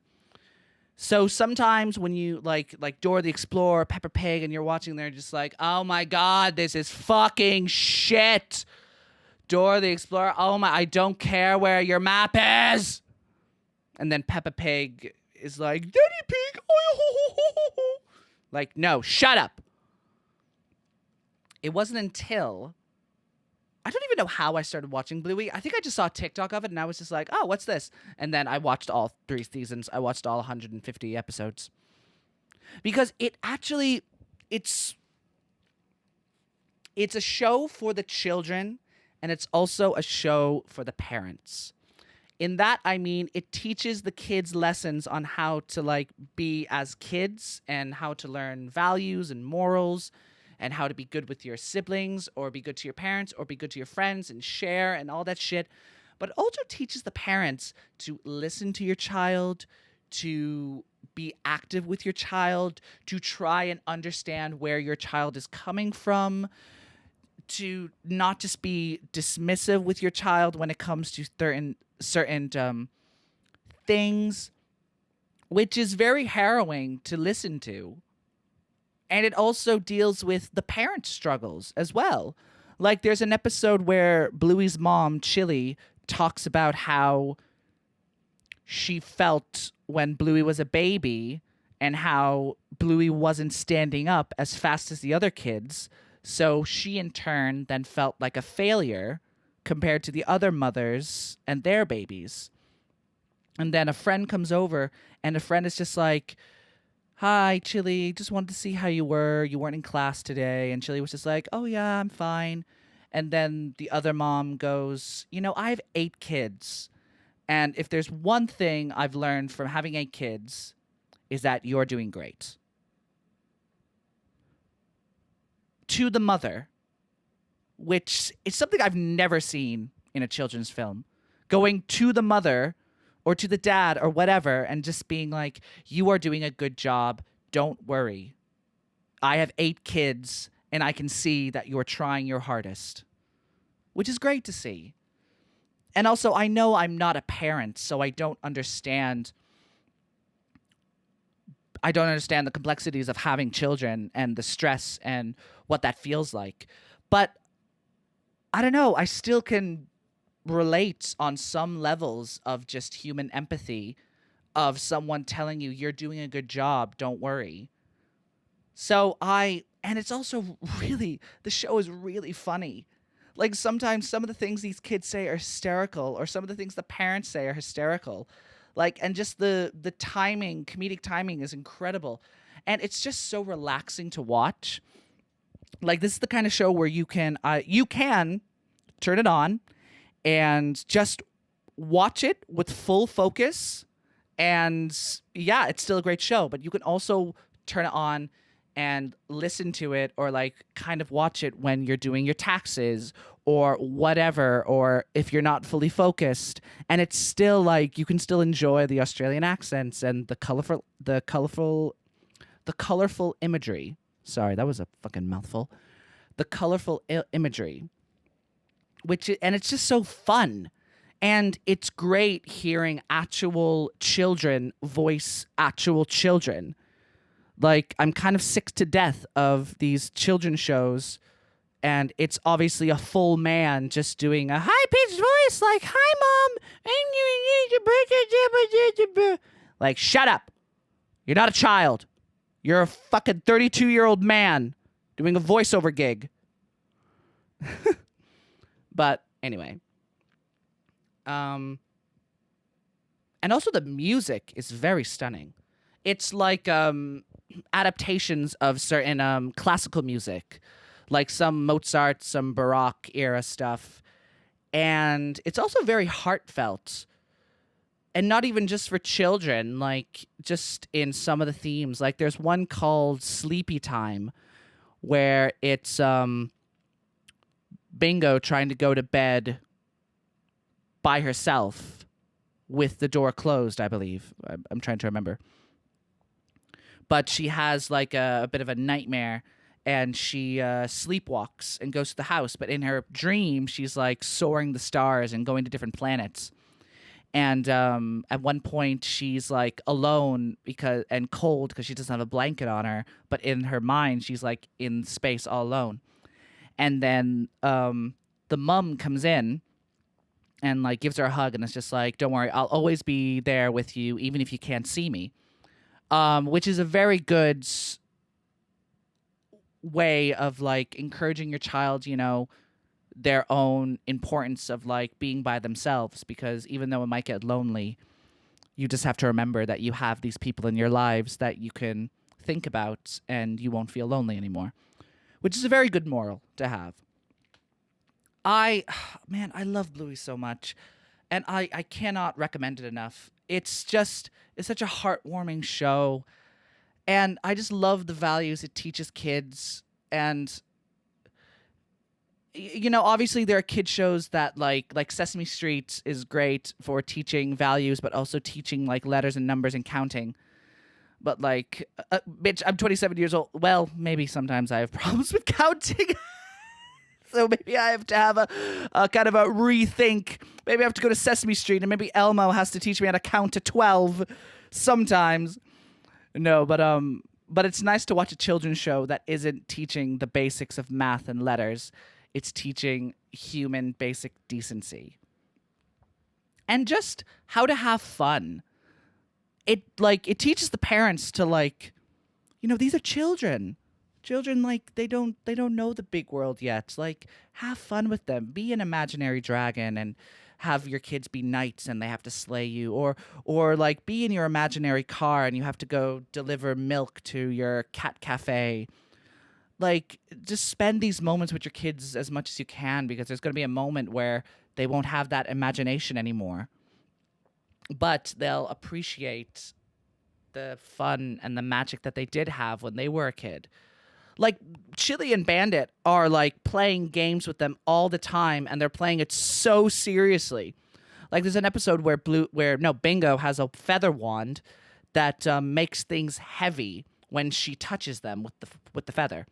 So sometimes when you like Dora the Explorer, Peppa Pig, and you're watching, they're just like, oh my God, this is fucking shit. Dora the Explorer, oh my, I don't care where your map is. And then Peppa Pig is like, Daddy Pig, oh, like, no, shut up. It wasn't until, I don't even know how I started watching Bluey. I think I just saw a TikTok of it and I was just like, oh, what's this? And then I watched all 3 seasons. I watched all 150 episodes. Because it actually, it's a show for the children, and it's also a show for the parents. In that, I mean, it teaches the kids lessons on how to, like, be as kids and how to learn values and morals and how to be good with your siblings or be good to your parents or be good to your friends and share and all that shit. But it also teaches the parents to listen to your child, to be active with your child, to try and understand where your child is coming from, to not just be dismissive with your child when it comes to certain things, which is very harrowing to listen to. And it also deals with the parent struggles as well. Like, there's an episode where Bluey's mom, Chili, talks about how she felt when Bluey was a baby and how Bluey wasn't standing up as fast as the other kids. So she, in turn, then felt like a failure compared to the other mothers and their babies. And then a friend comes over, and a friend is just like, "Hi, Chili. Just wanted to see how you were. You weren't in class today." And Chili was just like, "Oh, yeah, I'm fine." And then the other mom goes, "I have 8 kids. And if there's one thing I've learned from having 8 kids, is that you're doing great." To the mother, which is something I've never seen in a children's film, going to the mother or to the dad or whatever and just being like, "You are doing a good job. Don't worry. I have 8 kids and I can see that you're trying your hardest," which is great to see. And also, I know I'm not a parent, so I don't understand the complexities of having children and the stress and what that feels like. But I don't know, I still can relate on some levels of just human empathy of someone telling you you're doing a good job, don't worry. And it's also really, the show is really funny. Like sometimes some of the things these kids say are hysterical, or some of the things the parents say are hysterical. Like, and just the timing, comedic timing is incredible. And it's just so relaxing to watch. Like, this is the kind of show where you can turn it on and just watch it with full focus. And yeah, it's still a great show, but you can also turn it on and listen to it, or like kind of watch it when you're doing your taxes or whatever, or if you're not fully focused. And it's still like, you can still enjoy the Australian accents and the colorful imagery. Sorry, that was a fucking mouthful. The colorful imagery, and it's just so fun. And it's great hearing actual children voice actual children. Like, I'm kind of sick to death of these children's shows, and it's obviously a full man just doing a high-pitched voice like, "Hi, Mom." Like, shut up. You're not a child. You're a fucking 32-year-old man doing a voiceover gig. But anyway. And also the music is very stunning. It's like adaptations of certain classical music, like some Mozart, some Baroque era stuff. And it's also very heartfelt. And not even just for children, like just in some of the themes. Like there's one called Sleepy Time, where it's Bingo trying to go to bed by herself with the door closed, I believe. I'm trying to remember. But she has like a bit of a nightmare, and she sleepwalks and goes to the house. But in her dream, she's like soaring the stars and going to different planets. And at one point, she's like alone and cold because she doesn't have a blanket on her. But in her mind, she's like in space all alone. And then the mom comes in and like gives her a hug, and it's just like, "Don't worry, I'll always be there with you, even if you can't see me." Which is a very good way of like encouraging your child, their own importance of like being by themselves, because even though it might get lonely, you just have to remember that you have these people in your lives that you can think about, and you won't feel lonely anymore, which is a very good moral to have. I love Bluey so much, and I cannot recommend it enough. It's such a heartwarming show, and I just love the values it teaches kids. And obviously there are kid shows that like Sesame Street is great for teaching values, but also teaching like letters and numbers and counting. But like, bitch, I'm 27 years old. Well, maybe sometimes I have problems with counting. So maybe I have to have a kind of a rethink. Maybe I have to go to Sesame Street, and maybe Elmo has to teach me how to count to 12 sometimes. No, but it's nice to watch a children's show that isn't teaching the basics of math and letters. It's teaching human basic decency. And just how to have fun. It teaches the parents to like, these are children. Children, like, they don't know the big world yet. Like, have fun with them. Be an imaginary dragon and have your kids be knights and they have to slay you, or like be in your imaginary car and you have to go deliver milk to your cat cafe. Like, just spend these moments with your kids as much as you can, because there's going to be a moment where they won't have that imagination anymore, but they'll appreciate the fun and the magic that they did have when they were a kid. Like, Chili and Bandit are like playing games with them all the time, and they're playing it so seriously. Like, there's an episode where Bingo has a feather wand that makes things heavy when she touches them with the feather.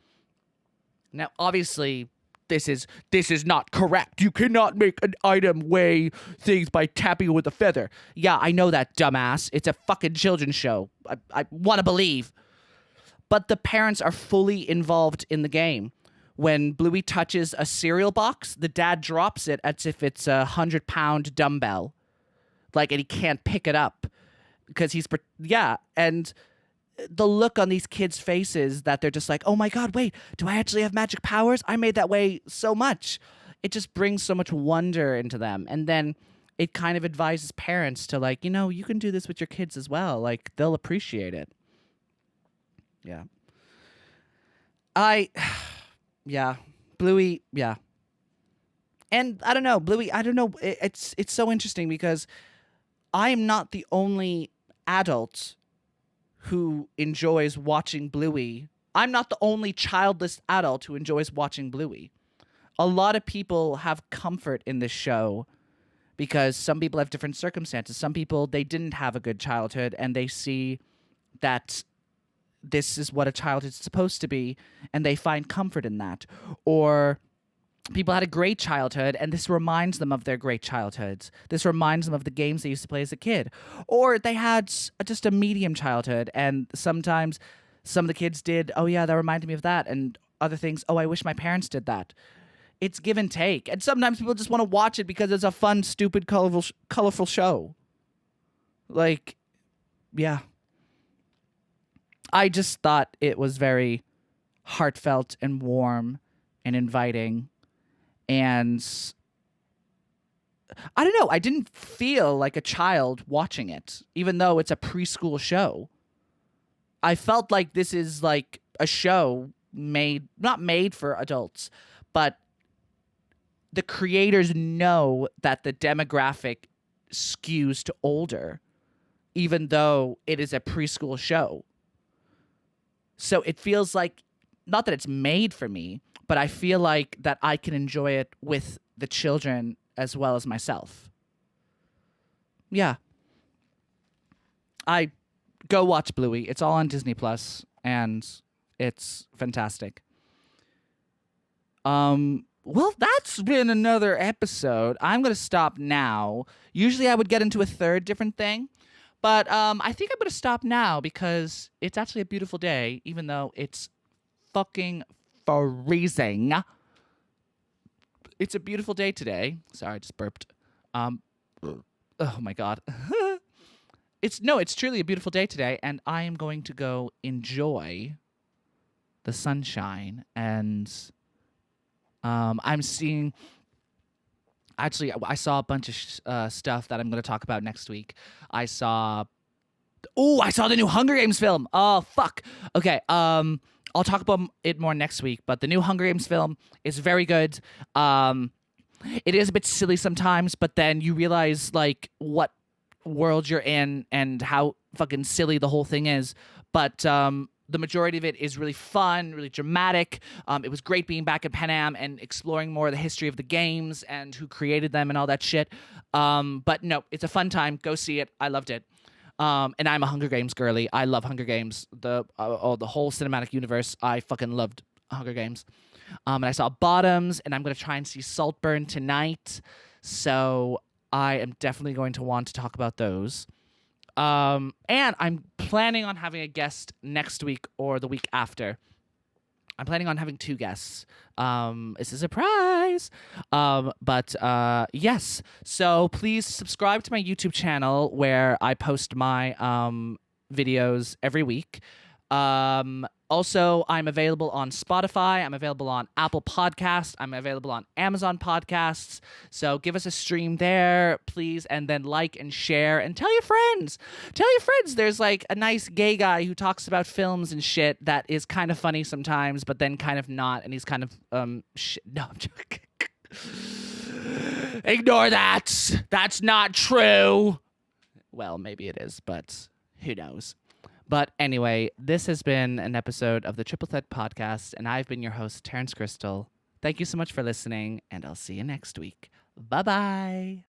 Now, obviously, this is not correct. You cannot make an item weigh things by tapping it with a feather. Yeah, I know that, dumbass. It's a fucking children's show. I want to believe. But the parents are fully involved in the game. When Bluey touches a cereal box, the dad drops it as if it's a 100-pound dumbbell. Like, and he can't pick it up because and the look on these kids' faces that they're just like, oh my God, wait, do I actually have magic powers? I made that weigh so much. It just brings so much wonder into them. And then it kind of advises parents to, like, you can do this with your kids as well. Like, they'll appreciate it. Yeah. Bluey, yeah. And I don't know, Bluey, I don't know. It's so interesting because I am not the only adult who enjoys watching Bluey. I'm not the only childless adult who enjoys watching Bluey. A lot of people have comfort in this show because some people have different circumstances. Some people, they didn't have a good childhood and they see that this is what a childhood is supposed to be and they find comfort in that. Or people had a great childhood and this reminds them of their great childhoods. This reminds them of the games they used to play as a kid. Or they had just a medium childhood and sometimes some of the kids did, oh yeah, that reminded me of that. And other things, oh, I wish my parents did that. It's give and take. And sometimes people just want to watch it because it's a fun, stupid, colorful show. Like, yeah. I just thought it was very heartfelt and warm and inviting. And I don't know, I didn't feel like a child watching it, even though it's a preschool show. I felt like this is like a show not made for adults, but the creators know that the demographic skews to older, even though it is a preschool show. So it feels like, not that it's made for me, but I feel like that I can enjoy it with the children as well as myself. Yeah. I go watch Bluey. It's all on Disney Plus, and it's fantastic. Well, that's been another episode. I'm going to stop now. Usually I would get into a third different thing, but I think I'm going to stop now because it's actually a beautiful day, even though it's fucking freezing. It's a beautiful day today. Sorry, I just burped. Oh my God. It's truly a beautiful day today, and I am going to go enjoy the sunshine. And I'm seeing. Actually, I saw a bunch of stuff that I'm going to talk about next week. I saw the new Hunger Games film. Oh fuck. Okay. I'll talk about it more next week. But the new Hunger Games film is very good. It is a bit silly sometimes, but then you realize like what world you're in and how fucking silly the whole thing is. But the majority of it is really fun, really dramatic. It was great being back at Pan Am and exploring more of the history of the games and who created them and all that shit. But no, it's a fun time. Go see it. I loved it. And I'm a Hunger Games girly. I love Hunger Games. The whole cinematic universe. I fucking loved Hunger Games. And I saw Bottoms, and I'm going to try and see Saltburn tonight. So I am definitely going to want to talk about those. And I'm planning on having a guest next week or the week after. I'm planning on having 2 guests. It's a surprise. But yes. So please subscribe to my YouTube channel where I post my videos every week. Also, I'm available on Spotify. I'm available on Apple Podcasts. I'm available on Amazon Podcasts. So give us a stream there, please. And then like and share and tell your friends. Tell your friends there's like a nice gay guy who talks about films and shit that is kind of funny sometimes, but then kind of not. And he's kind of, no, I'm joking. Ignore that. That's not true. Well, maybe it is, but who knows? But anyway, this has been an episode of the Triple Threat Podcast, and I've been your host, Terence Crystal. Thank you so much for listening, and I'll see you next week. Bye-bye.